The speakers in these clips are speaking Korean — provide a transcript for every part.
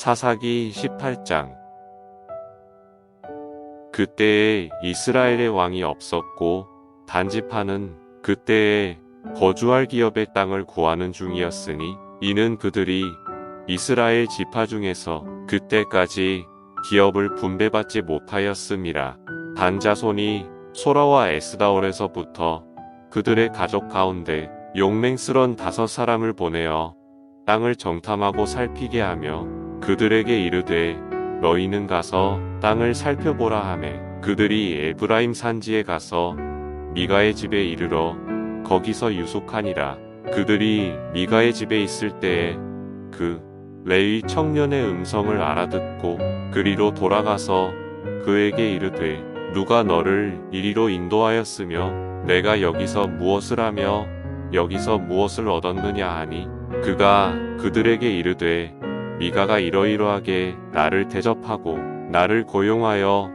사사기 18장. 그때에 이스라엘의 왕이 없었고 단지파는 그때에 거주할 기업의 땅을 구하는 중이었으니 이는 그들이 이스라엘 지파 중에서 그때까지 기업을 분배받지 못하였음이라. 단 자손이 소라와 에스다올에서부터 그들의 가족 가운데 용맹스런 5사람을 보내어 땅을 정탐하고 살피게 하며 그들에게 이르되 너희는 가서 땅을 살펴보라 하매 그들이 에브라임 산지에 가서 미가의 집에 이르러 거기서 유숙하니라. 그들이 미가의 집에 있을 때에 그 레위 청년의 음성을 알아듣고 그리로 돌아가서 그에게 이르되 누가 너를 이리로 인도하였으며 내가 여기서 무엇을 하며 여기서 무엇을 얻었느냐 하니 그가 그들에게 이르되 미가가 이러이러하게 나를 대접하고 나를 고용하여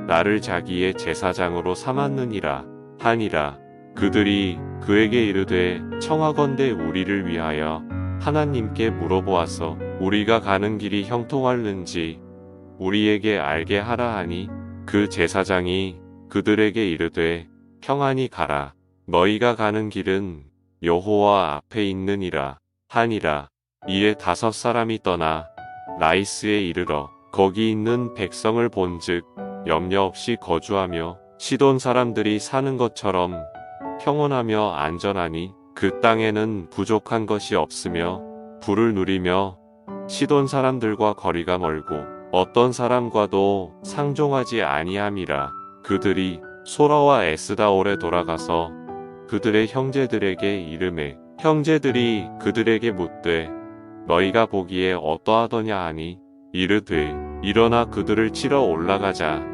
나를 자기의 제사장으로 삼았느니라 하니라. 그들이 그에게 이르되 청하건대 우리를 위하여 하나님께 물어보아서 우리가 가는 길이 형통할는지 우리에게 알게 하라 하니 그 제사장이 그들에게 이르되 평안히 가라. 너희가 가는 길은 여호와 앞에 있느니라 하니라. 이에 5사람이 떠나 라이스에 이르러 거기 있는 백성을 본즉 염려 없이 거주하며 시돈 사람들이 사는 것처럼 평온하며 안전하니 그 땅에는 부족한 것이 없으며 부를 누리며 시돈 사람들과 거리가 멀고 어떤 사람과도 상종하지 아니함이라. 그들이 소라와 에스다올에 돌아가서 그들의 형제들에게 이르매 형제들이 그들에게 묻되 너희가 보기에 어떠하더냐 하니 이르되 일어나 그들을 치러 올라가자.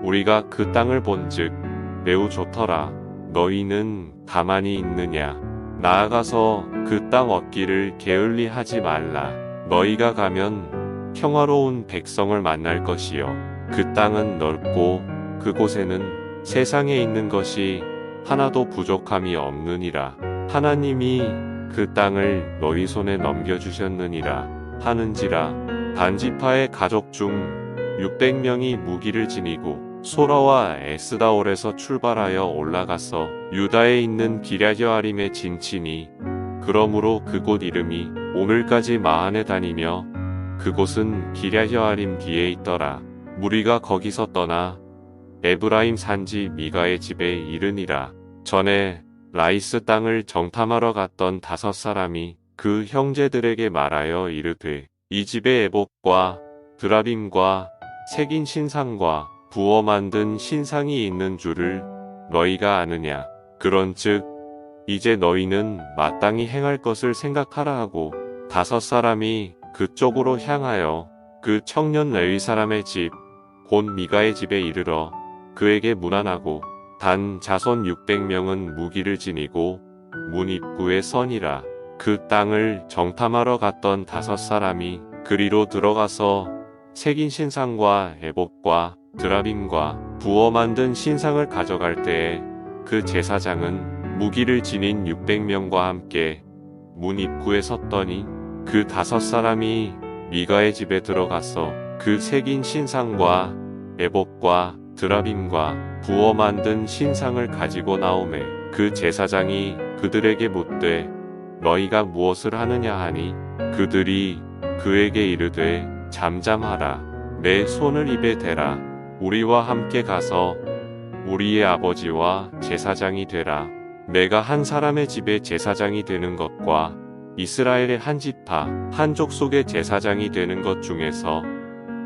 우리가 그 땅을 본즉 매우 좋더라. 너희는 가만히 있느냐? 나아가서 그 땅 얻기를 게을리 하지 말라. 너희가 가면 평화로운 백성을 만날 것이요 그 땅은 넓고 그곳에는 세상에 있는 것이 하나도 부족함이 없느니라. 하나님이 그 땅을 너희 손에 넘겨주셨느니라 하는지라. 단지파의 가족 중 600명이 무기를 지니고 소라와 에스다올에서 출발하여 올라가서 유다에 있는 기랴여아림에 진치니 그러므로 그곳 이름이 오늘까지 마한에 다니며 그곳은 기랴여아림 뒤에 있더라. 무리가 거기서 떠나 에브라임 산지 미가의 집에 이르니라. 전에 라이스 땅을 정탐하러 갔던 5사람이 그 형제들에게 말하여 이르되 이 집에 에봇과 드라빔과 새긴 신상과 부어 만든 신상이 있는 줄을 너희가 아느냐. 그런즉 이제 너희는 마땅히 행할 것을 생각하라 하고 5사람이 그쪽으로 향하여 그 청년 레위 사람의 집 곧 미가의 집에 이르러 그에게 문안하고 단 자손 600명은 무기를 지니고 문 입구에 서니라. 그 땅을 정탐하러 갔던 5사람이 그리로 들어가서 새긴 신상과 에봇과 드라빔과 부어 만든 신상을 가져갈 때에 그 제사장은 무기를 지닌 600명과 함께 문 입구에 섰더니 그 5사람이 미가의 집에 들어가서 그 새긴 신상과 에봇과 드라빔과 부어 만든 신상을 가지고 나오매 그 제사장이 그들에게 묻되 너희가 무엇을 하느냐 하니 그들이 그에게 이르되 잠잠하라. 내 손을 입에 대라. 우리와 함께 가서 우리의 아버지와 제사장이 되라. 내가 한 사람의 집에 제사장이 되는 것과 이스라엘의 한 지파 한 족속의 제사장이 되는 것 중에서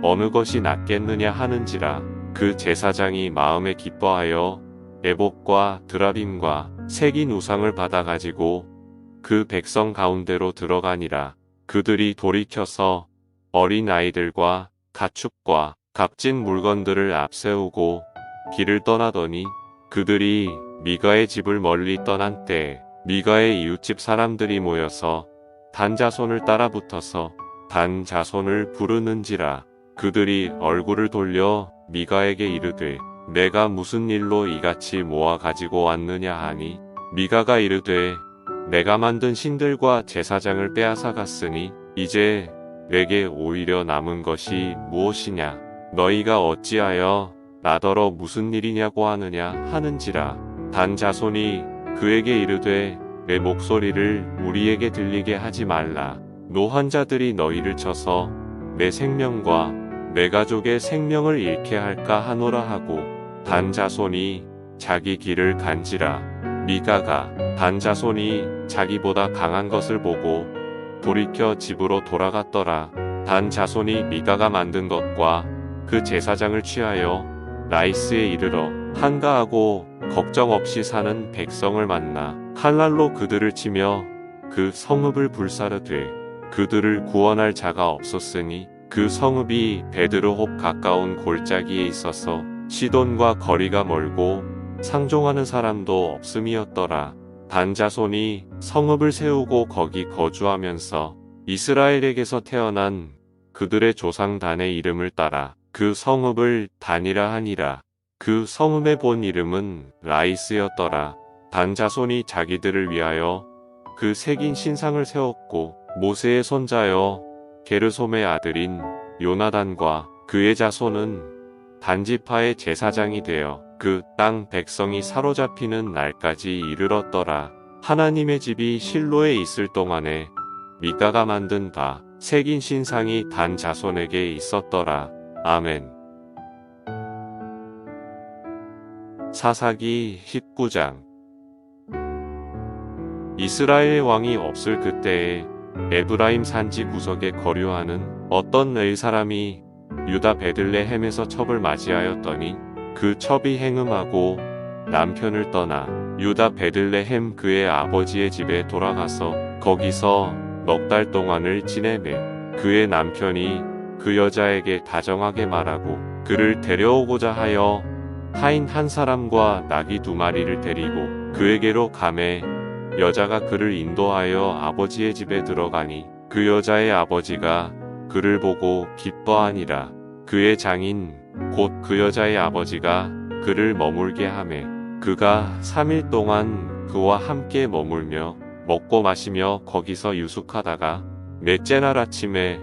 어느 것이 낫겠느냐 하는지라. 그 제사장이 마음에 기뻐하여 에봇과 드라빔과 새긴 우상을 받아가지고 그 백성 가운데로 들어가니라. 그들이 돌이켜서 어린 아이들과 가축과 값진 물건들을 앞세우고 길을 떠나더니 그들이 미가의 집을 멀리 떠난 때에 미가의 이웃집 사람들이 모여서 단 자손을 따라 붙어서 단 자손을 부르는지라. 그들이 얼굴을 돌려 미가에게 이르되 내가 무슨 일로 이같이 모아 가지고 왔느냐 하니 미가가 이르되 내가 만든 신들과 제사장을 빼앗아 갔으니 이제 내게 오히려 남은 것이 무엇이냐? 너희가 어찌하여 나더러 무슨 일이냐고 하느냐 하는지라. 단 자손이 그에게 이르되 내 목소리를 우리에게 들리게 하지 말라. 노한 자들이 너희를 쳐서 내 생명과 내 가족의 생명을 잃게 할까 하노라 하고 단 자손이 자기 길을 간지라. 미가가 단 자손이 자기보다 강한 것을 보고 돌이켜 집으로 돌아갔더라. 단 자손이 미가가 만든 것과 그 제사장을 취하여 라이스에 이르러 한가하고 걱정 없이 사는 백성을 만나 칼날로 그들을 치며 그 성읍을 불사르되 그들을 구원할 자가 없었으니 그 성읍이 베드로홉 가까운 골짜기에 있어서 시돈과 거리가 멀고 상종하는 사람도 없음이었더라. 단 자손이 성읍을 세우고 거기 거주하면서 이스라엘에게서 태어난 그들의 조상 단의 이름을 따라 그 성읍을 단이라 하니라. 그 성읍의 본 이름은 라이스였더라. 단 자손이 자기들을 위하여 그 새긴 신상을 세웠고 모세의 손자여 게르솜의 아들인 요나단과 그의 자손은 단지파의 제사장이 되어 그 땅 백성이 사로잡히는 날까지 이르렀더라. 하나님의 집이 실로에 있을 동안에 미가가 만든 바 새긴 신상이 단 자손에게 있었더라. 아멘. 사사기 19장. 이스라엘 왕이 없을 그때에 에브라임 산지 구석에 거류하는 어떤 엘 사람이 유다 베들레헴에서 첩을 맞이하였더니 그 첩이 행음하고 남편을 떠나 유다 베들레헴 그의 아버지의 집에 돌아가서 거기서 넉 달 동안을 지내매 그의 남편이 그 여자에게 다정하게 말하고 그를 데려오고자 하여 하인 한 사람과 나귀 2마리를 데리고 그에게로 가매 여자가 그를 인도하여 아버지의 집에 들어가니 그 여자의 아버지가 그를 보고 기뻐하니라. 그의 장인 곧 그 여자의 아버지가 그를 머물게 하매 그가 3일 동안 그와 함께 머물며 먹고 마시며 거기서 유숙하다가 넷째 날 아침에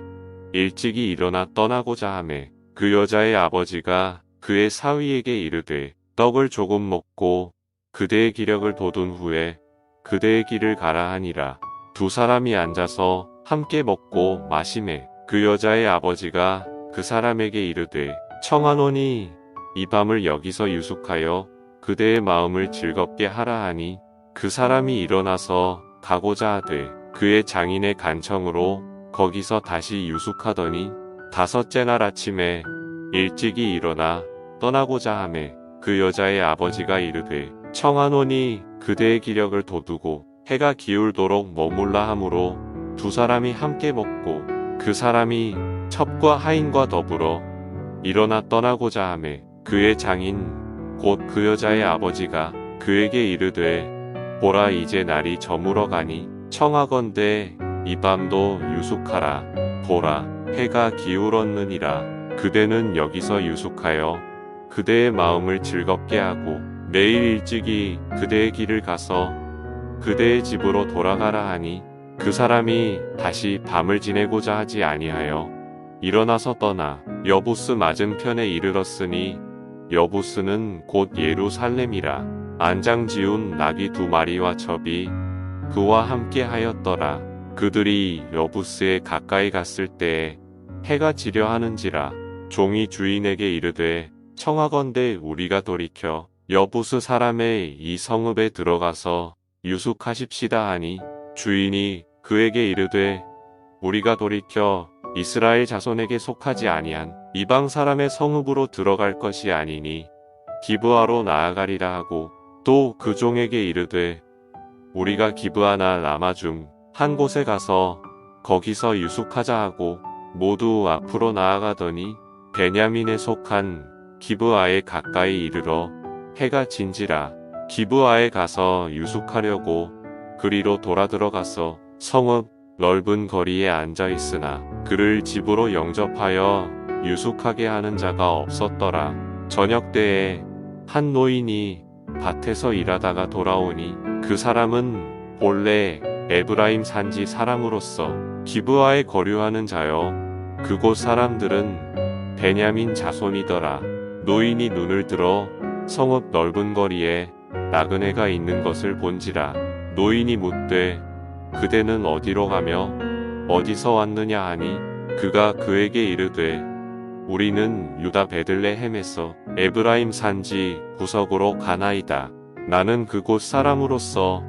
일찍이 일어나 떠나고자 하매 그 여자의 아버지가 그의 사위에게 이르되 떡을 조금 먹고 그대의 기력을 돋운 후에 그대의 길을 가라 하니라. 2 사람이 앉아서 함께 먹고 마시매 그 여자의 아버지가 그 사람에게 이르되 청하노니 이 밤을 여기서 유숙하여 그대의 마음을 즐겁게 하라 하니 그 사람이 일어나서 가고자 하되 그의 장인의 간청으로 거기서 다시 유숙하더니 5째 날 아침에 일찍이 일어나 떠나고자 하매 그 여자의 아버지가 이르되 청하노니 그대의 기력을 돋우고 해가 기울도록 머물라 하므로 2 사람이 함께 먹고 그 사람이 첩과 하인과 더불어 일어나 떠나고자 하매 그의 장인 곧 그 여자의 아버지가 그에게 이르되 보라 이제 날이 저물어 가니 청하건대 이 밤도 유숙하라. 보라 해가 기울었느니라. 그대는 여기서 유숙하여 그대의 마음을 즐겁게 하고 내일 일찍이 그대의 길을 가서 그대의 집으로 돌아가라 하니 그 사람이 다시 밤을 지내고자 하지 아니하여 일어나서 떠나 여부스 맞은편에 이르렀으니 여부스는 곧 예루살렘이라. 안장 지운 나귀 2마리와 첩이 그와 함께 하였더라. 그들이 여부스에 가까이 갔을 때에 해가 지려 하는지라. 종이 주인에게 이르되 청하건대 우리가 돌이켜 여부스 사람의 이 성읍에 들어가서 유숙하십시다 하니 주인이 그에게 이르되 우리가 돌이켜 이스라엘 자손에게 속하지 아니한 이방 사람의 성읍으로 들어갈 것이 아니니 기브아로 나아가리라 하고 또 그 종에게 이르되 우리가 기브아나 라마 중 한 곳에 가서 거기서 유숙하자 하고 모두 앞으로 나아가더니 베냐민에 속한 기브아에 가까이 이르러 해가 진지라. 기브아에 가서 유숙하려고 그리로 돌아 들어가서 성읍 넓은 거리에 앉아 있으나 그를 집으로 영접하여 유숙하게 하는 자가 없었더라. 저녁 때에 한 노인이 밭에서 일하다가 돌아오니 그 사람은 본래 에브라임 산지 사람으로서 기브아에 거류하는 자여 그곳 사람들은 베냐민 자손이더라. 노인이 눈을 들어 성읍 넓은 거리에 나그네가 있는 것을 본지라. 노인이 묻되 그대는 어디로 가며 어디서 왔느냐 하니 그가 그에게 이르되 우리는 유다 베들레헴에서 에브라임 산지 구석으로 가나이다. 나는 그곳 사람으로서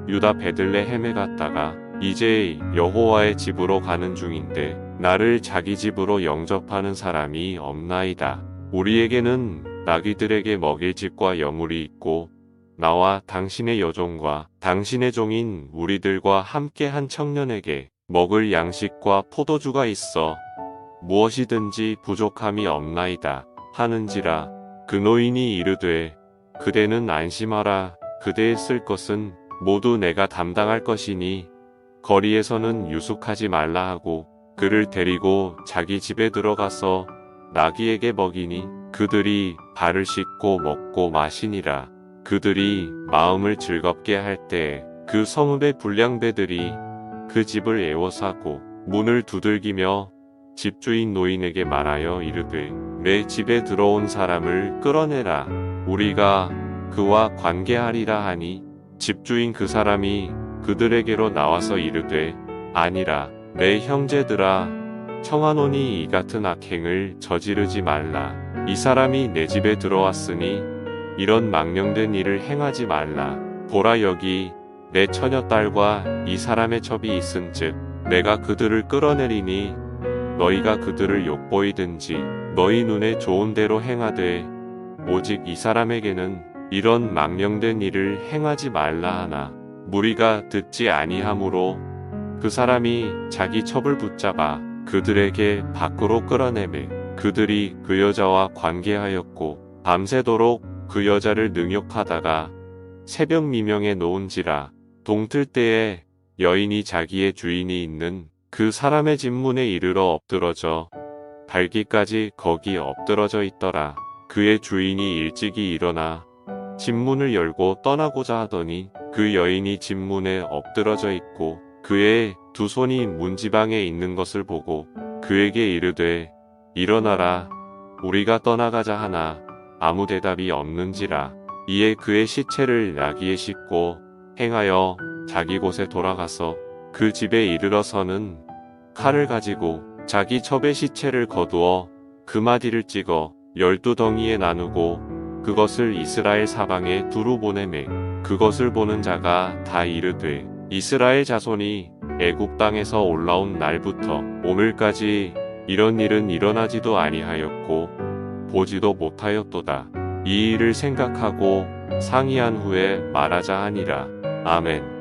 유다 베들레헴에 갔다가 이제 여호와의 집으로 가는 중인데 나를 자기 집으로 영접하는 사람이 없나이다. 우리에게는 나귀들에게 먹일 집과 여물이 있고 나와 당신의 여종과 당신의 종인 우리들과 함께 한 청년에게 먹을 양식과 포도주가 있어 무엇이든지 부족함이 없나이다 하는지라. 그 노인이 이르되 그대는 안심하라. 그대의 쓸 것은 모두 내가 담당할 것이니 거리에서는 유숙하지 말라 하고 그를 데리고 자기 집에 들어가서 나귀에게 먹이니 그들이 발을 씻고 먹고 마시니라. 그들이 마음을 즐겁게 할 때 그 성읍의 불량배들이 그 집을 애워사고 문을 두들기며 집주인 노인에게 말하여 이르되 내 집에 들어온 사람을 끌어내라. 우리가 그와 관계하리라 하니 집주인 그 사람이 그들에게로 나와서 이르되 아니라 내 형제들아 청하노니 이 같은 악행을 저지르지 말라. 이 사람이 내 집에 들어왔으니 이런 망령된 일을 행하지 말라. 보라 여기 내 처녀딸과 이 사람의 첩이 있은즉 내가 그들을 끌어내리니 너희가 그들을 욕보이든지 너희 눈에 좋은 대로 행하되 오직 이 사람에게는 이런 망령된 일을 행하지 말라 하나 무리가 듣지 아니하므로 그 사람이 자기 첩을 붙잡아 그들에게 밖으로 끌어내매 그들이 그 여자와 관계하였고 밤새도록 그 여자를 능욕하다가 새벽 미명에 놓은지라. 동틀 때에 여인이 자기의 주인이 있는 그 사람의 집 문에 이르러 엎드러져 발기까지 거기 엎드러져 있더라. 그의 주인이 일찍이 일어나 집 문을 열고 떠나고자 하더니 그 여인이 집 문에 엎드러져 있고 그의 두 손이 문지방에 있는 것을 보고 그에게 이르되 일어나라 우리가 떠나가자 하나 아무 대답이 없는지라. 이에 그의 시체를 나귀에 싣고 행하여 자기 곳에 돌아가서 그 집에 이르러서는 칼을 가지고 자기 첩의 시체를 거두어 그 마디를 찍어 12덩이에 나누고 그것을 이스라엘 사방에 두루 보내매 그것을 보는 자가 다 이르되 이스라엘 자손이 애굽 땅에서 올라온 날부터 오늘까지 이런 일은 일어나지도 아니하였고 보지도 못하였도다. 이 일을 생각하고 상의한 후에 말하자 하니라. 아멘.